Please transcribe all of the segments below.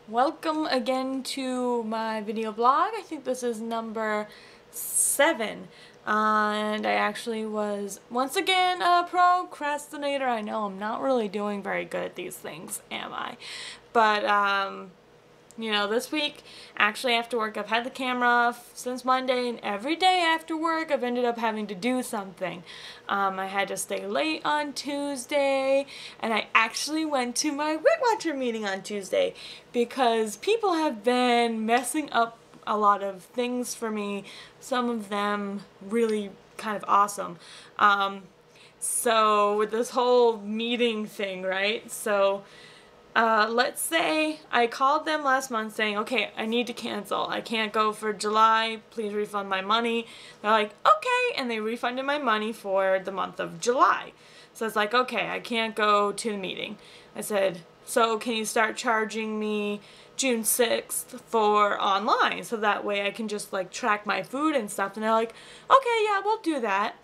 Welcome again to my video blog. I think this is number 7. And I actually was once again a procrastinator. I know I'm not really doing very good at these things, am I? But, you know, this week, actually after work, I've had the camera off since Monday, and every day after work, I've ended up having to do something. I had to stay late on Tuesday, and I actually went to my Weight Watcher meeting on Tuesday because people have been messing up a lot of things for me, some of them really kind of awesome. So with this whole meeting thing, right? So let's say I called them last month saying, okay, I need to cancel. I can't go for July. Please refund my money. They're like, okay. And they refunded my money for the month of July. So it's like, okay, I can't go to the meeting. I said, so can you start charging me June 6th for online? So that way I can just like track my food and stuff. And they're like, okay, yeah, we'll do that.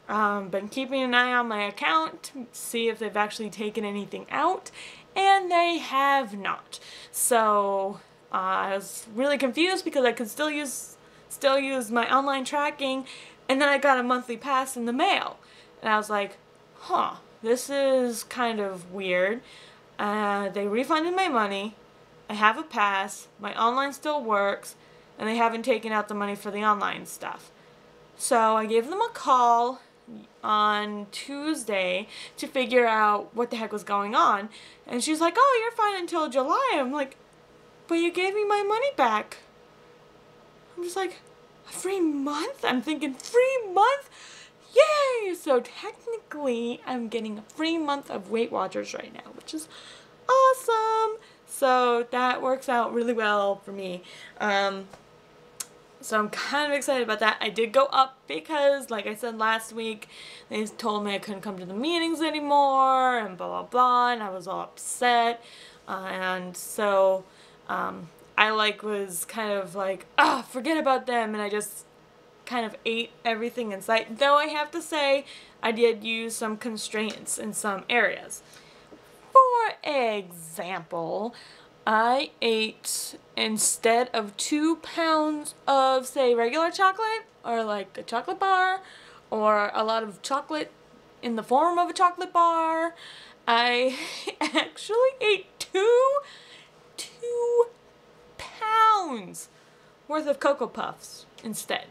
Been keeping an eye on my account, see if they've actually taken anything out, and they have not. So I was really confused because I could still use my online tracking, and then I got a monthly pass in the mail, and I was like, huh, this is kind of weird. They refunded my money, I have a pass, my online still works, and they haven't taken out the money for the online stuff. So I gave them a call on Tuesday to figure out what the heck was going on, and she's like, oh, you're fine until July. I'm like, but you gave me my money back. I'm just like, a free month? I'm thinking, free month? Yay! So technically I'm getting a free month of Weight Watchers right now, which is awesome. So that works out really well for me. So I'm kind of excited about that. I did go up because, like I said last week, they told me I couldn't come to the meetings anymore and blah, blah, blah, and I was all upset. And so I was kind of like, forget about them, and I just kind of ate everything in sight. Though I have to say, I did use some constraints in some areas. For example, I ate, instead of 2 pounds of, say, regular chocolate, or like a chocolate bar, or a lot of chocolate in the form of a chocolate bar, I actually ate 2 pounds worth of Cocoa Puffs instead.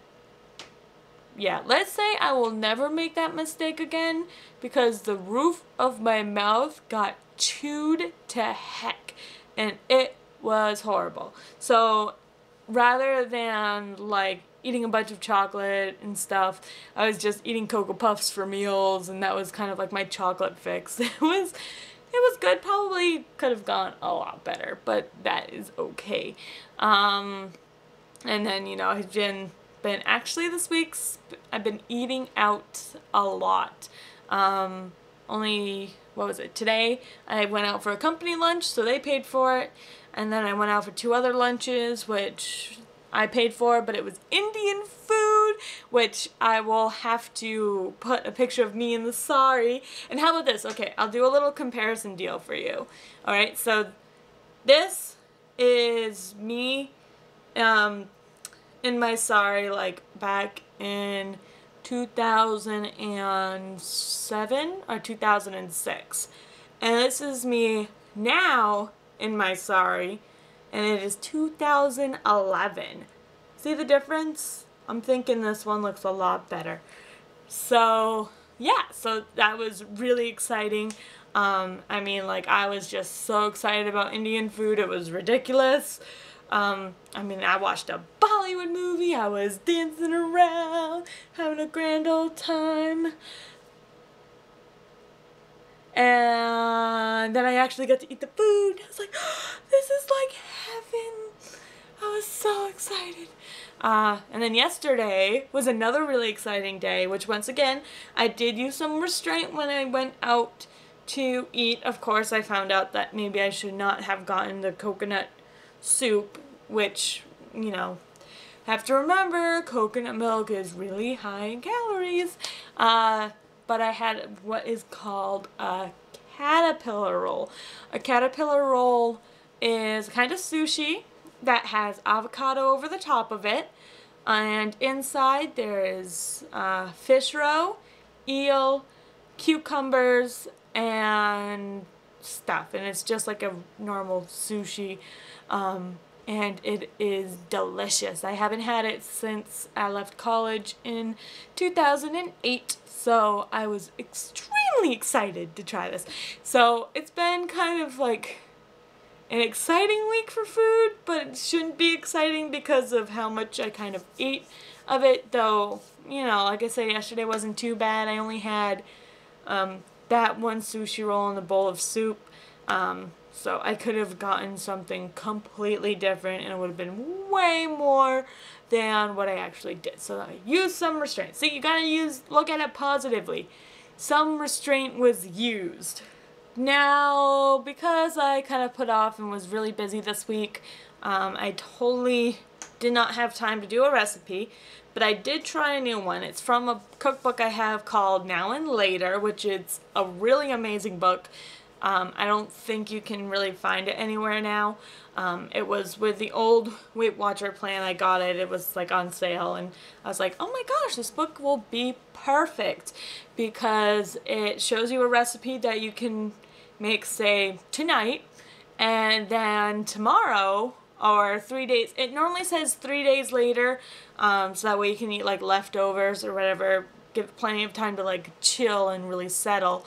Yeah, let's say I will never make that mistake again because the roof of my mouth got chewed to heck. And it was horrible. So rather than like eating a bunch of chocolate and stuff, I was just eating Cocoa Puffs for meals, and that was kind of like my chocolate fix. It was good. Probably could have gone a lot better, but that is okay. And then, you know, I've been actually this week I've been eating out a lot. Only, what was it, today I went out for a company lunch, so they paid for it, and then I went out for 2 other lunches, which I paid for, but it was Indian food, which I will have to put a picture of me in the sari. And how about this? Okay, I'll do a little comparison deal for you. Alright, so this is me in my sari, like back in 2007 or 2006, and this is me now in my sari, and it is 2011. See the difference? I'm thinking this one looks a lot better. So yeah, so that was really exciting. I mean, like, I was just so excited about Indian food, it was ridiculous. I mean, I watched a Bollywood movie, I was dancing around, having a grand old time, and then I actually got to eat the food. I was like, oh, this is like heaven. I was so excited. And then yesterday was another really exciting day, which once again, I did use some restraint when I went out to eat. Of course, I found out that maybe I should not have gotten the coconut soup, which, you know, have to remember coconut milk is really high in calories. But I had what is called a caterpillar roll. A caterpillar roll is kind of sushi that has avocado over the top of it. And inside there is fish roe, eel, cucumbers, and stuff. And it's just like a normal sushi. And it is delicious. I haven't had it since I left college in 2008, so I was extremely excited to try this. So it's been kind of like an exciting week for food, but it shouldn't be exciting because of how much I kind of ate of it, though, you know, like I said, yesterday wasn't too bad. I only had that one sushi roll and a bowl of soup. So I could have gotten something completely different and it would have been way more than what I actually did. So I used some restraint. See, you gotta look at it positively. Some restraint was used. Now, because I kind of put off and was really busy this week, I totally did not have time to do a recipe, but I did try a new one. It's from a cookbook I have called Now and Later, which is a really amazing book. I don't think you can really find it anywhere now. It was with the old Weight Watcher plan. I got it. It was like on sale and I was like, oh my gosh, this book will be perfect because it shows you a recipe that you can make, say, tonight, and then tomorrow or 3 days. It normally says 3 days later, so that way you can eat like leftovers or whatever. Give plenty of time to like chill and really settle.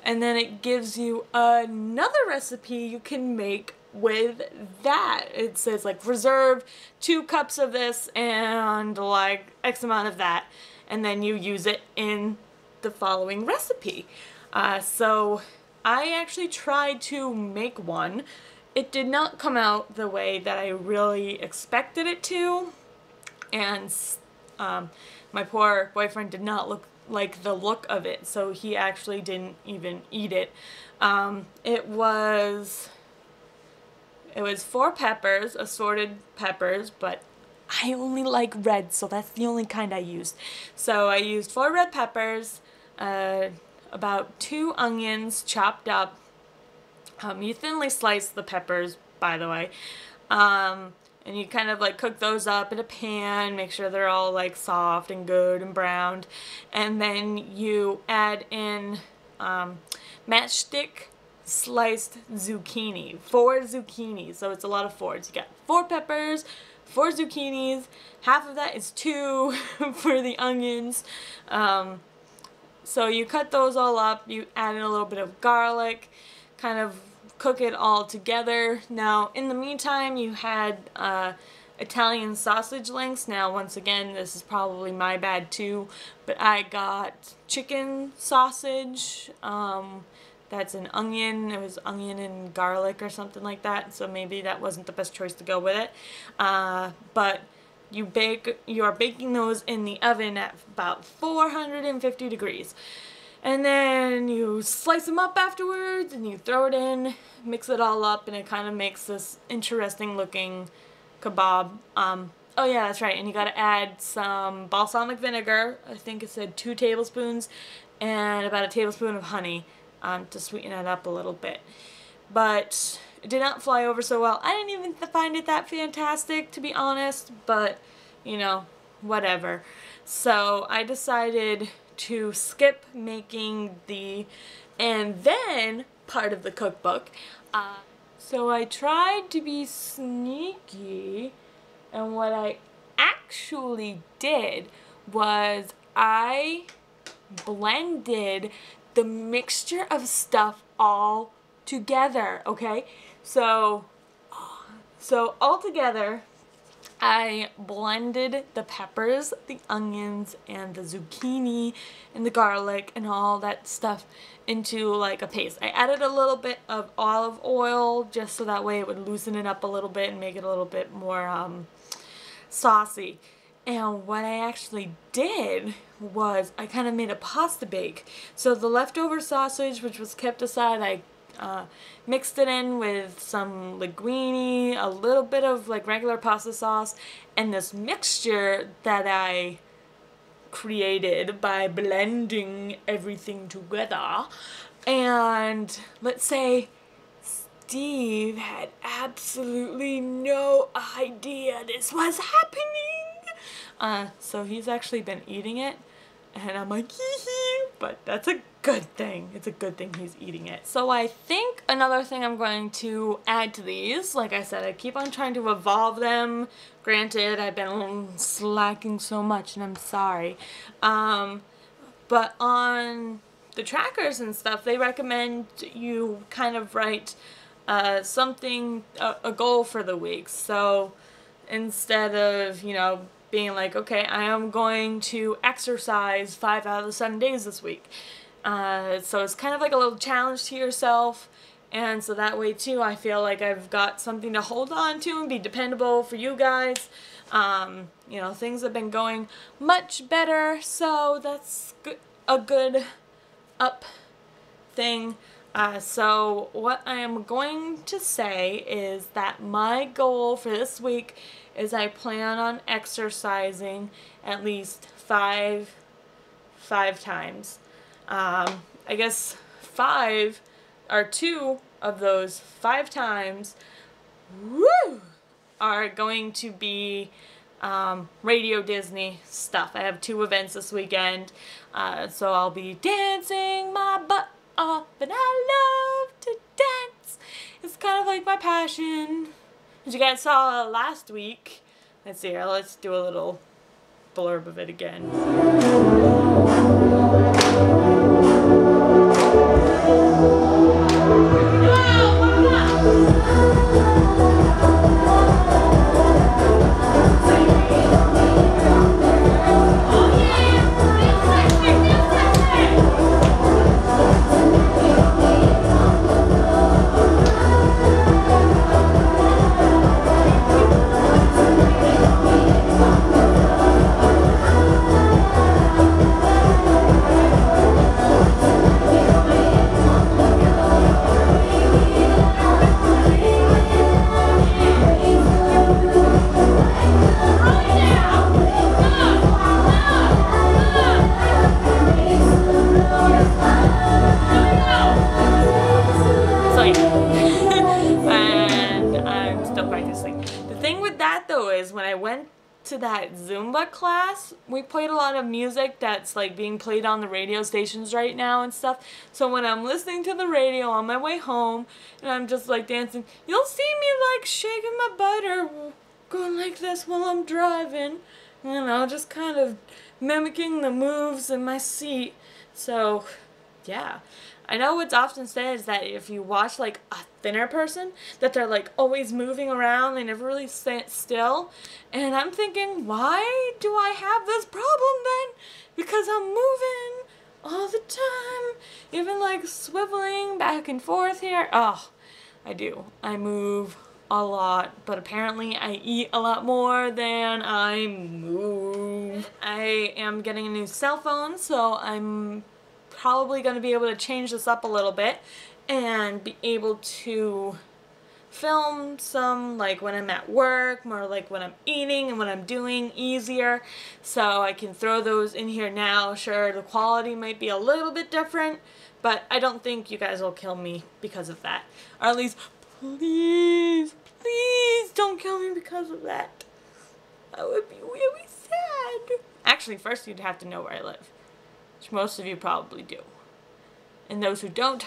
And then it gives you another recipe you can make with that. It says like reserve 2 cups of this and like X amount of that, and then you use it in the following recipe. So I actually tried to make one. It did not come out the way that I really expected it to, and my poor boyfriend did not like the look of it, so he actually didn't even eat it. It was 4 peppers, assorted peppers, but I only like red, so that's the only kind I used. So I used 4 red peppers, about 2 onions chopped up. You thinly slice the peppers, by the way. And you kind of like cook those up in a pan, make sure they're all like soft and good and browned. And then you add in matchstick sliced zucchini, 4 zucchinis. So it's a lot of 4s. You got 4 peppers, 4 zucchinis, half of that is 2 for the onions. So you cut those all up, you add in a little bit of garlic, kind of cook it all together. Now, in the meantime, you had Italian sausage links. Now, once again, this is probably my bad too, but I got chicken sausage. That's an onion. It was onion and garlic or something like that, so maybe that wasn't the best choice to go with it. But you are baking those in the oven at about 450 degrees. And then you slice them up afterwards and you throw it in, mix it all up, and it kind of makes this interesting looking kebab. Oh yeah, that's right, and you gotta add some balsamic vinegar. I think it said 2 tablespoons, and about a tablespoon of honey to sweeten it up a little bit. But it did not fly over so well. I didn't even find it that fantastic, to be honest, but, you know, whatever. So I decided to skip making the and then part of the cookbook. So I tried to be sneaky, and what I actually did was I blended the mixture of stuff all together, okay? So all together, I blended the peppers, the onions, and the zucchini, and the garlic, and all that stuff into like a paste. I added a little bit of olive oil just so that way it would loosen it up a little bit and make it a little bit more saucy. And what I actually did was I kind of made a pasta bake. So the leftover sausage, which was kept aside, I mixed it in with some linguine, a little bit of like regular pasta sauce, and this mixture that I created by blending everything together. And let's say Steve had absolutely no idea this was happening. So he's actually been eating it, and I'm like, hee hee, but that's a good thing. It's a good thing he's eating it. So I think another thing I'm going to add to these, like I said, I keep on trying to evolve them. Granted, I've been slacking so much, and I'm sorry. But on the trackers and stuff, they recommend you kind of write something, a goal for the week. So instead of, you know, being like, okay, I am going to exercise 5 out of the 7 days this week. So it's kind of like a little challenge to yourself. And so that way too, I feel like I've got something to hold on to and be dependable for you guys. You know, things have been going much better, so that's a good up thing. So what I am going to say is that my goal for this week is I plan on exercising at least five times. I guess 5 or 2 of those 5 times, woo, are going to be Radio Disney stuff. I have 2 events this weekend, so I'll be dancing my butt off, and I love to dance. It's kind of like my passion. As you guys saw last week, let's see here, let's do a little blurb of it again. When I went to that Zumba class, we played a lot of music that's like being played on the radio stations right now and stuff. So when I'm listening to the radio on my way home and I'm just like dancing, you'll see me like shaking my butt or going like this while I'm driving, you know, just kind of mimicking the moves in my seat. So yeah, I know what's often said is that if you watch like a thinner person, that they're like always moving around, they never really sit still. And I'm thinking, why do I have this problem then? Because I'm moving all the time, even like swiveling back and forth here. Oh, I do. I move a lot, but apparently I eat a lot more than I move. I am getting a new cell phone, so I'm probably going to be able to change this up a little bit and be able to film some like when I'm at work, more like when I'm eating and when I'm doing easier, so I can throw those in here now. Sure, the quality might be a little bit different, but I don't think you guys will kill me because of that, or at least please don't kill me because of that. That would be really sad. Actually, first you'd have to know where I live, which most of you probably do. And those who don't,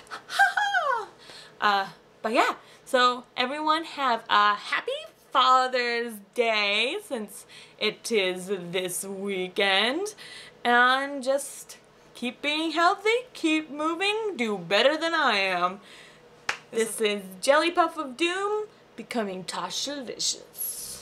but yeah, so everyone have a happy Father's Day since it is this weekend. And just keep being healthy, keep moving, do better than I am. This is Jellypuffofdoom becoming Tashalicious.